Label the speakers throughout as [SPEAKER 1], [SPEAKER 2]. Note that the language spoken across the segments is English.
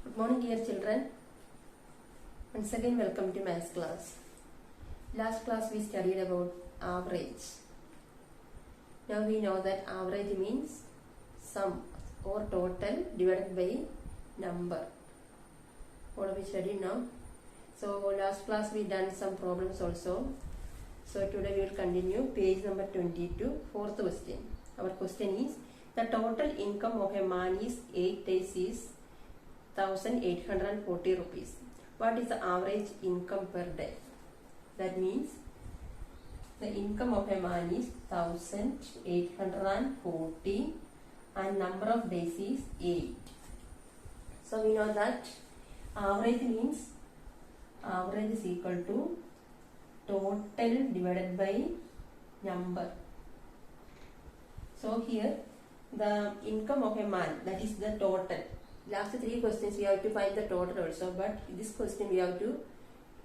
[SPEAKER 1] Good morning, dear children. Once again, welcome to maths class. Last class we studied about average. Now we know that average means sum or total divided by number. What we studied now? So last class we done some problems also. So today we will continue page number 22, fourth question. Our question is, the total income of a man is 8 days is 1840 rupees. What is the average income per day? That means the income of a man is 1840 and number of days is 8. So we know that average means average is equal to total divided by number. So here the income of a man, that is the total. Last three questions we have to find the total also, but this question we have to,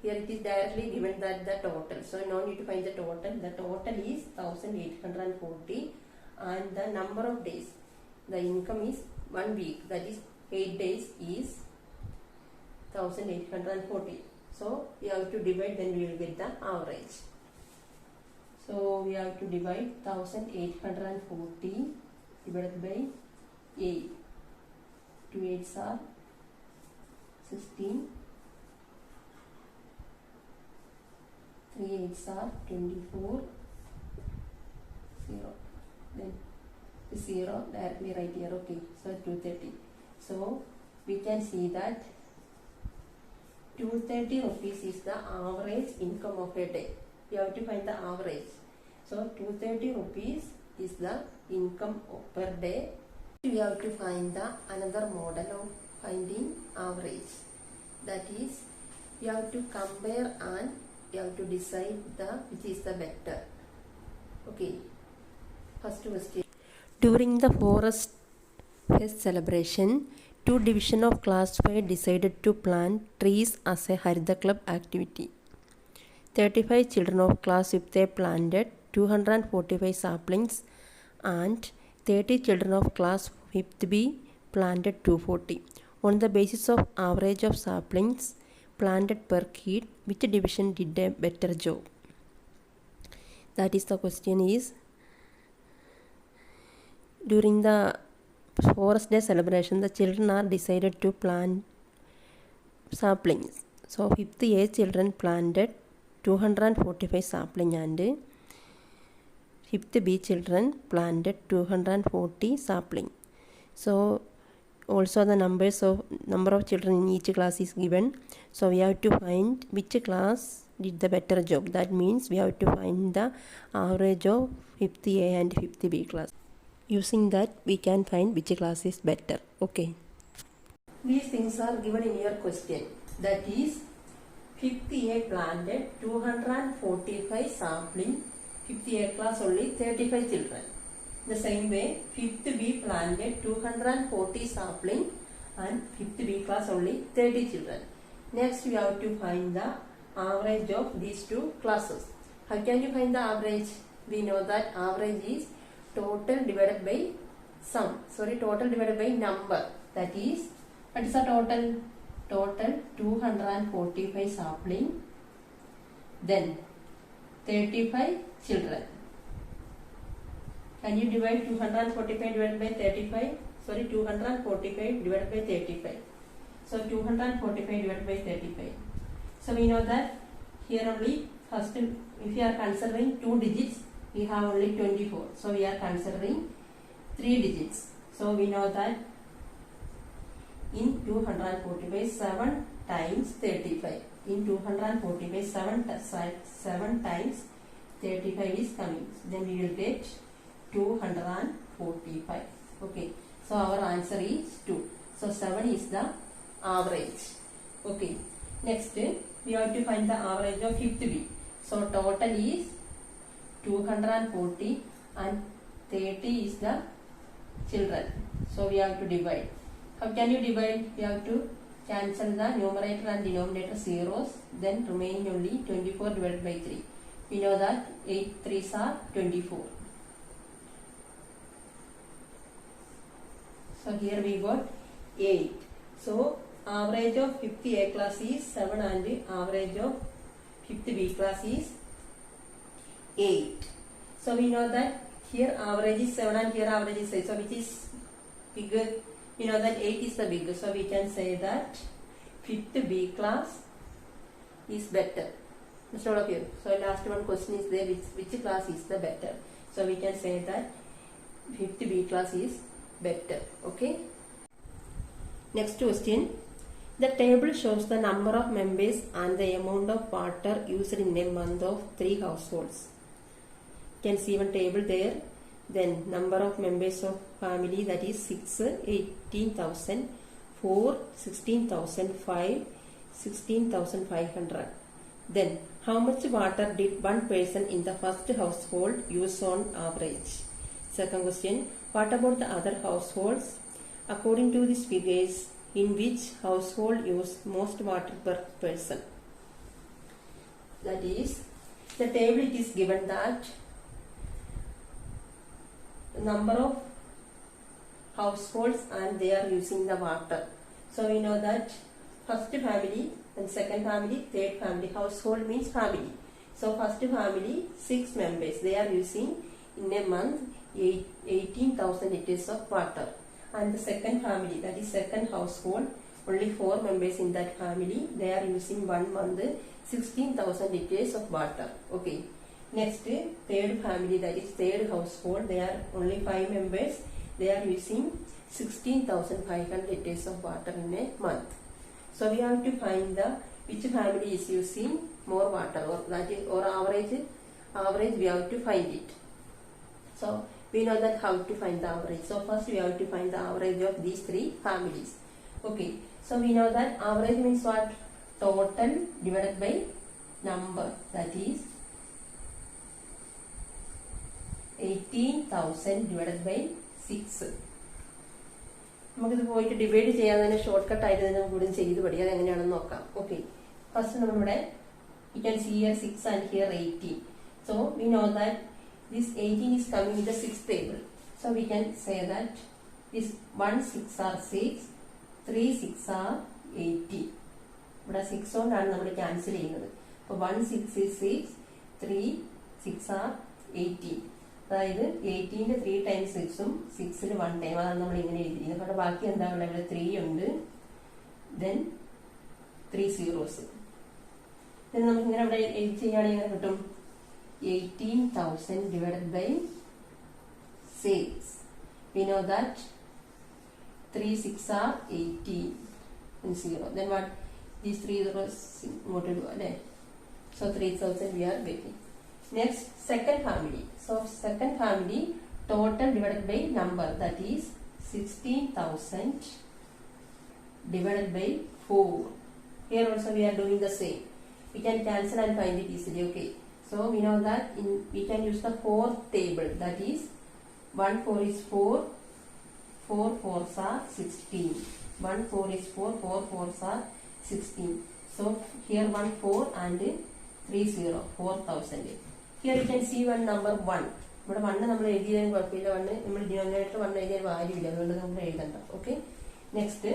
[SPEAKER 1] here it is directly given that the total. So no need to find the total. The total is 1840 and the number of days, the income is 1 week, that is 8 days is 1840. So we have to divide, then we will get the average. So we have to divide 1840 divided by 8. 2 8s are 16, 3 8s are 24, 0. Then 0 directly right here, okay. So 230. So we can see that 230 rupees is the average income of a day. We have to find the average. So 230 rupees is the income per day. We have to find the another model of finding average. That is, you have to compare and you have to decide which is the better. Okay. First question. During the Forest Fest celebration, 2 division of class 5 decided to plant trees as a Haritha Club activity. 35 children of class 5 planted 245 saplings and 30 children of class 5th B planted 240. On the basis of average of saplings planted per kid, which division did a better job? That is, the question is, during the Forest Day celebration, the children are decided to plant saplings. So 5th A children planted 245 sapling and 5th B children planted 240 sapling. So also the number of children in each class is given. So we have to find which class did the better job. That means we have to find the average of 5th A and 5th B class. Using that we can find which class is better. Okay. These things are given in your question. That is, 5th A planted 245 sapling. 5th A class only 35 children. The same way, 5th B planted 240 sapling and 5th B class only 30 children. Next we have to find the average of these two classes. How can you find the average? We know that average is total divided by sum. Total divided by number. That is, what is the total? Total 245 sapling, then 35 children. Can you divide 245 divided by 35? 245 divided by 35. So 245 divided by 35. So we know that here only first, if you are considering 2 digits, we have only 24. So we are considering 3 digits. So we know that in 245, 7 times 35. In 245, 7 times 35 is coming. Then we will get 245. Okay. So our answer is 2. So 7 is the average. Okay. Next, we have to find the average of 5th B. So total is 240 and 30 is the children. So we have to divide. How can you divide? We have to cancel the numerator and denominator zeros. Then remaining only 24 divided by 3. We know that 8 3s are 24. So here we got 8. So average of 5th A class is 7 and average of 5th B class is 8. So we know that here average is 7 and here average is 8. So which is bigger? We know that 8 is the bigger. So we can say that 5th B class is better. That's all of you. So last one question is there, which class is the better? So we can say that 5th B class is better. Okay. Next question. The table shows the number of members and the amount of water used in a month of 3 households. You can see one table there. Then number of members of family, that is 6, 18,000, 4, 16,005, 16,500. Then how much water did one person in the first household use on average? Second question. What about the other households? According to these figures, in which household used most water per person? That is, the table it is given that number of households and they are using the water. So we know that first family and second family, third family. Household means family. So first family 6 members, they are using in a month 18,000 liters of water. And the second family, that is second household, only 4 members in that family, they are using 1 month 16,000 liters of water. Okay. Next, third family, that is third household, they are only 5 members, they are using 16,500 liters of water in a month. So we have to find the which family is using more water, or that is, or average we have to find it. So we know that how to find the average. So first we have to find the average of these 3 families. Okay. So we know that average means what? Total divided by number, that is 18,000 divided by 6. നമുക്കിത് പോയിട്ട് divide ചെയ്യാതെ തന്നെ short cut ആയിട്ട് തന്നെ നമുക്ക് ചെയ്ത് പഠിക്കാം. അത് എങ്ങനെയാണെന്ന് നോക്കാം. ഓക്കെ. ഫസ്റ്റ് നമ്മളിവിടെ you can see here 6 and here 18. So we know that this 18 is coming in the 6th table. So we can say that this 1 6 are 6, 3 6 are 18. ഇവിടെ 6 കൊണ്ടാണ് നമ്മൾ ക്യാൻസൽ ചെയ്യുന്നത്. അപ്പോൾ 1 6 is 6, 3 6 are 18. അതായത് 18 3 times 6ഉം 6 1 ടൈം, അതാണ് നമ്മൾ ഇങ്ങനെ എഴുതിയിരിക്കുന്നത്. അപ്പോൾ ബാക്കി എന്താ ഉള്ളത്? ഇവിടെ 3 ഉണ്ട്, then 3 zeros. then നമുക്ക് ഇങ്ങനെ ഇവിടെ എഴുതി ചെയ്യുകയാണെങ്കിൽ എങ്ങനെ കിട്ടും? 18,000 divided by 6. We know that 3 6 are 18 and 0. Then what? These 3 zeros ഇങ്ങോട്ട് ഇടുക അല്ലേ? So 3,000 we are getting. Next, second family. So second family total divided by number, that is 16,000 divided by 4. Here also we are doing the same. We can cancel and find it easily. Okay. So we know that we can use the 4th table, that is 1 4 is 4, 4 4s are 16. 1 4 is 4, 4 4s are 16. So here 1 4 and 3 0, 4,000. Here you can see one number 1. ഇവിടെ 1 നമ്മൾ എഴുതിയതിന് കുഴപ്പമില്ല, 1 നമ്മൾ denominator 1 എഴുതിയ value ഇല്ല, അതുകൊണ്ട് നമ്മൾ എഴുതണ്ട. Okay. Next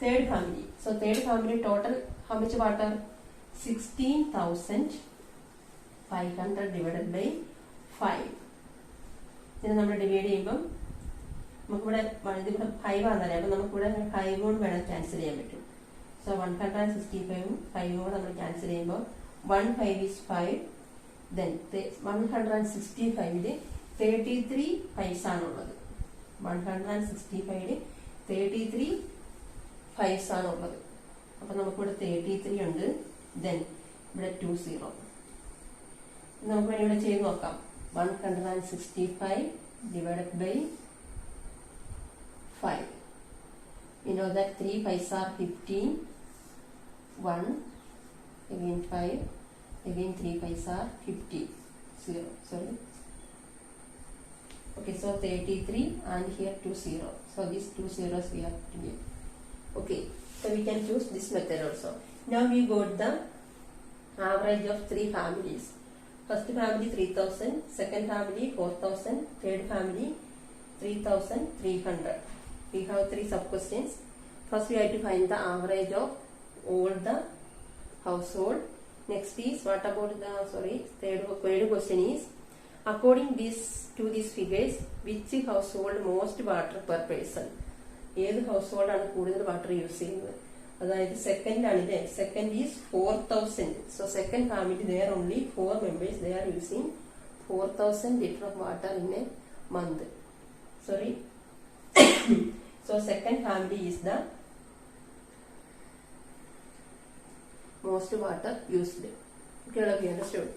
[SPEAKER 1] third family. So third family total how much water? 16,500 divided by 5. ഇതിനെ നമ്മൾ ഡിവൈഡ് ചെയ്യുമ്പം നമുക്കിവിടെ ഇതിവിടെ 5 ആണെന്നറിയാം. അപ്പം നമുക്കിവിടെ 5 കൊണ്ട് വേണം ക്യാൻസൽ ചെയ്യാൻ പറ്റും. സോ 165ഉം 5ഉം കൂടെ നമ്മൾ ക്യാൻസൽ ചെയ്യുമ്പോൾ 1 5 is 5. Then 165 33 5s ആണുള്ളത്. 165 33 5s ആണുള്ളത്. അപ്പം നമുക്കിവിടെ 33 ഉണ്ട്. ദെൻ ഇവിടെ 2 0. നമുക്ക് ഇവിടെ ചെയ്ത് നോക്കാം. 165 divided by 5. You know that 3 5s are 15. 1 again 5. Again 3 5s are 50. 0. Sorry. Okay, so 33 and here 2 0. So these 2 zeros we have to give. Okay, so we can choose this method also. Now we got the average of 3 families. First family 3,000, second family 4,000, third family 3,300. We have 3 sub questions. First we have to find the average of all the household. Next is what about the third question is, according to these figures, which household most water per person? ഏത് house ആണ് കൂടുതൽ water use ചെയ്യുന്നത്? അതായത് second ആണില്ലേ, second is 4000. So second family they are only 4 members, they are using 4000 liter of water in a month. Sorry. So second family is the most water used. Okay, all of you understood?